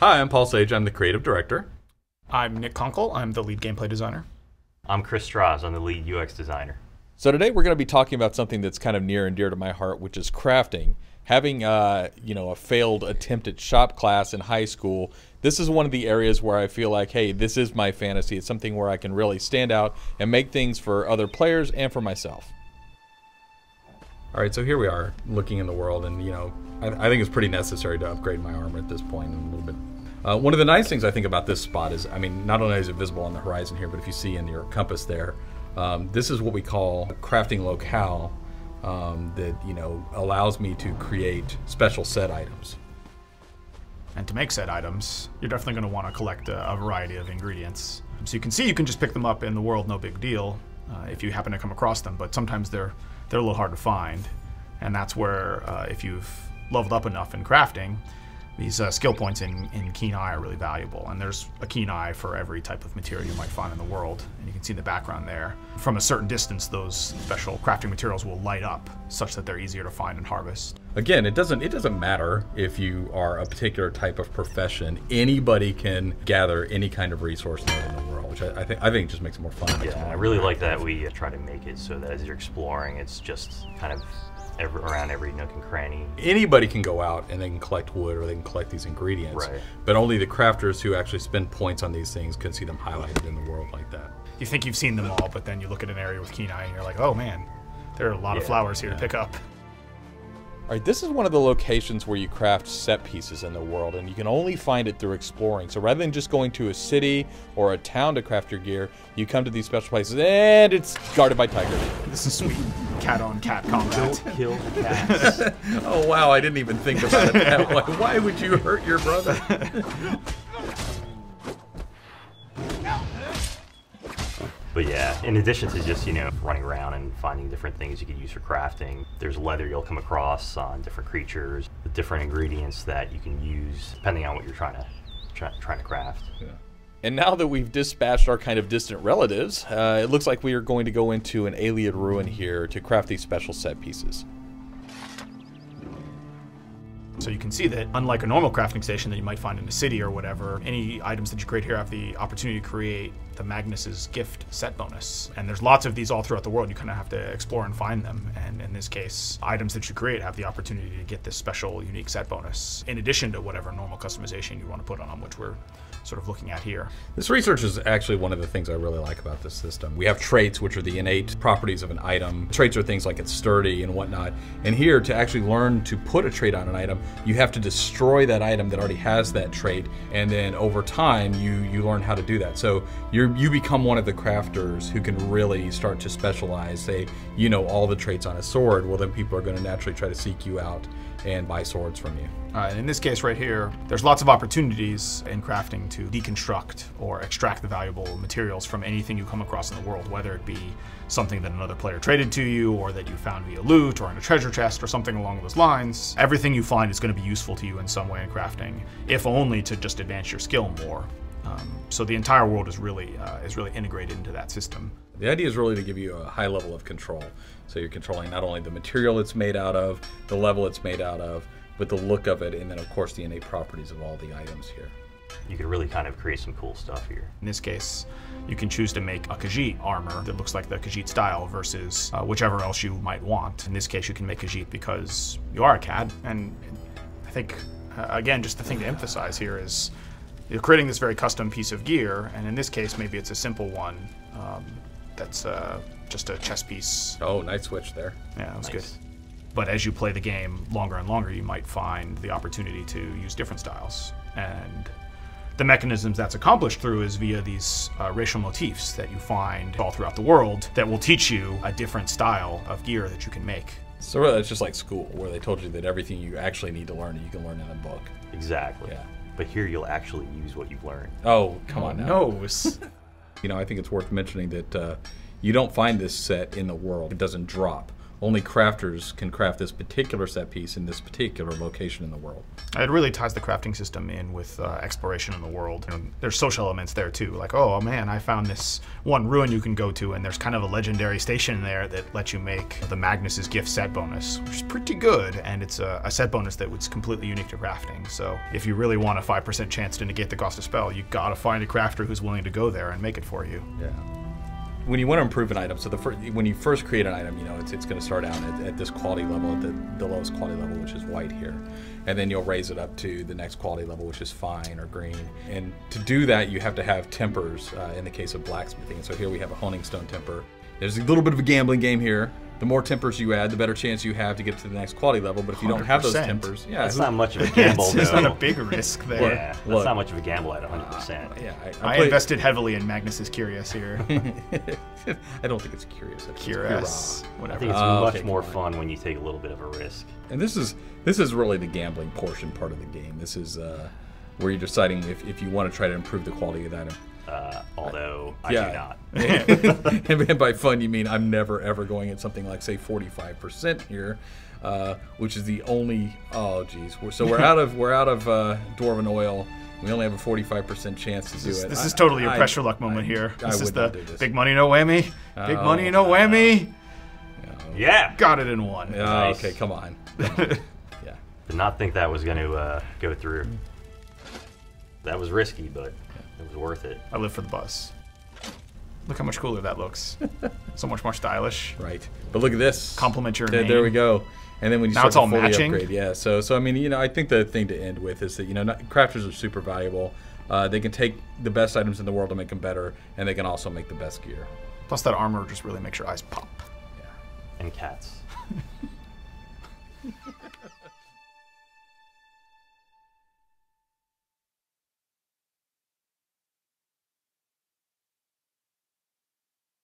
Hi, I'm Paul Sage. I'm the creative director. I'm Nick Conkle. I'm the lead gameplay designer. I'm Chris Strauss. I'm the lead UX designer. So today we're going to be talking about something that's kind of near and dear to my heart, which is crafting. Having a failed attempt at shop class in high school, this is one of the areas where I feel like, hey, this is my fantasy. It's something where I can really stand out and make things for other players and for myself. All right, so here we are looking in the world, and I think it's pretty necessary to upgrade my armor at this point in a little bit. One of the nice things I think about this spot is, not only is it visible on the horizon here, but if you see in your compass there, this is what we call a crafting locale that allows me to create special set items. And to make set items, you're definitely going to want to collect a variety of ingredients. So you can see you can just pick them up in the world, no big deal, if you happen to come across them, but sometimes they're a little hard to find. And that's where, if you've leveled up enough in crafting, these skill points in Keen Eye are really valuable, and there's a Keen Eye for every type of material you might find in the world, and you can see in the background there. From a certain distance, those special crafting materials will light up such that they're easier to find and harvest. Again, it doesn't matter if you are a particular type of profession. Anybody can gather any kind of resource node in the world, which I think just makes it more fun. Yeah, I really like that we try to make it so that as you're exploring, it's just kind of around every nook and cranny. Anybody can go out and they can collect wood or they can collect these ingredients, right. But only the crafters who actually spend points on these things can see them highlighted in the world like that. You think you've seen them all, but then you look at an area with Keen Eye and you're like, oh man, there are a lot of flowers here to pick up. All right, this is one of the locations where you craft set pieces in the world, and you can only find it through exploring. So rather than just going to a city or a town to craft your gear, you come to these special places, and it's guarded by tigers. This is sweet cat-on-cat combat. Don't kill the cats. Oh wow, I didn't even think about it that way. Why would you hurt your brother? But yeah, in addition to just, running around and finding different things you could use for crafting, there's leather you'll come across on different creatures, the different ingredients that you can use depending on what you're trying to craft. Yeah. And now that we've dispatched our kind of distant relatives, it looks like we are going to go into an alien ruin here to craft these special set pieces. So you can see that, unlike a normal crafting station that you might find in a city or whatever, any items that you create here have the opportunity to create the Magnus's Gift set bonus. And there's lots of these all throughout the world. You kind of have to explore and find them. And in this case, items that you create have the opportunity to get this special, unique set bonus, in addition to whatever normal customization you want to put on them, which we're sort of looking at here. This research is actually one of the things I really like about this system. We have traits, which are the innate properties of an item. Traits are things like it's sturdy and whatnot. And here, to actually learn to put a trait on an item, you have to destroy that item that already has that trait, and then over time, you learn how to do that. So you become one of the crafters who can really start to specialize. Say, all the traits on a sword, well then people are going to naturally try to seek you out and buy swords from you. And in this case right here, there's lots of opportunities in crafting to deconstruct or extract the valuable materials from anything you come across in the world, whether it be something that another player traded to you or that you found via loot or in a treasure chest or something along those lines. Everything you find is going to be useful to you in some way in crafting, if only to just advance your skill more. So the entire world is really integrated into that system. The idea is really to give you a high level of control. So you're controlling not only the material it's made out of, the level it's made out of, but the look of it, and then of course the innate properties of all the items here. You can really kind of create some cool stuff here. In this case, you can choose to make a Khajiit armor that looks like the Khajiit style versus whichever else you might want. In this case, you can make Khajiit because you are a cat, and I think, again, just the thing to emphasize here is you're creating this very custom piece of gear, and in this case, maybe it's a simple one that's just a chess piece. Oh, nice switch there. Yeah, that was nice. good. But as you play the game longer and longer, you might find the opportunity to use different styles. And the mechanisms that's accomplished through is via these racial motifs that you find all throughout the world that will teach you a different style of gear that you can make. So really, it's just like school, where they told you that everything you actually need to learn, you can learn in a book. Exactly. Yeah. But here you'll actually use what you've learned. Oh, come on now. No. I think it's worth mentioning that you don't find this set in the world. It doesn't drop. only crafters can craft this particular set piece in this particular location in the world. It really ties the crafting system in with exploration in the world. And there's social elements there too, like, oh man, I found this one ruin you can go to, and there's kind of a legendary station there that lets you make the Magnus's gift set bonus, which is pretty good, and it's a set bonus that was completely unique to crafting. So if you really want a 5% chance to negate the cost of spell, you gotta find a crafter who's willing to go there and make it for you. Yeah. When you want to improve an item, so when you first create an item, you know, it's going to start out at this quality level, at the lowest quality level, which is white here. And then you'll raise it up to the next quality level, which is fine or green. And to do that, you have to have tempers in the case of blacksmithing. And so here we have a honing stone temper. There's a little bit of a gambling game here. The more tempers you add, the better chance you have to get to the next quality level. But if you don't have those 100%. tempers, yeah, That's not much of a gamble, though. It's not a big risk there. Yeah, that's not much of a gamble at 100%. Yeah, I invested heavily in Magnus's Curious here. I don't think it's curious. Curious, I whatever. think it's Okay, much more fine. fun when you take a little bit of a risk. And this is really the gambling portion part of the game. This is where you're deciding if you want to try to improve the quality of that item. Although I Yeah. do not. And by fun, you mean I'm never ever going at something like, say, 45% here, which is the only. Oh, geez. So we're out of dwarven oil. We only have a 45% chance to do it. This is totally a pressure luck moment here. I This is would not the do this. big money, no whammy. Big money, no whammy. Yeah! Got it in one. Nice. Okay, come on. Yeah. Did not think that was going to go through. That was risky, but it was worth it. I live for the buzz. Look how much cooler that looks. So much more stylish. Right. But look at this. Compliment your There name. we go. And then when you Now start it's all to fully matching? upgrade, yeah. So I mean, you know, I think the thing to end with is that, you know, crafters are super valuable. They can take the best items in the world to make them better, and they can also make the best gear. Plus that armor just really makes your eyes pop. And cats.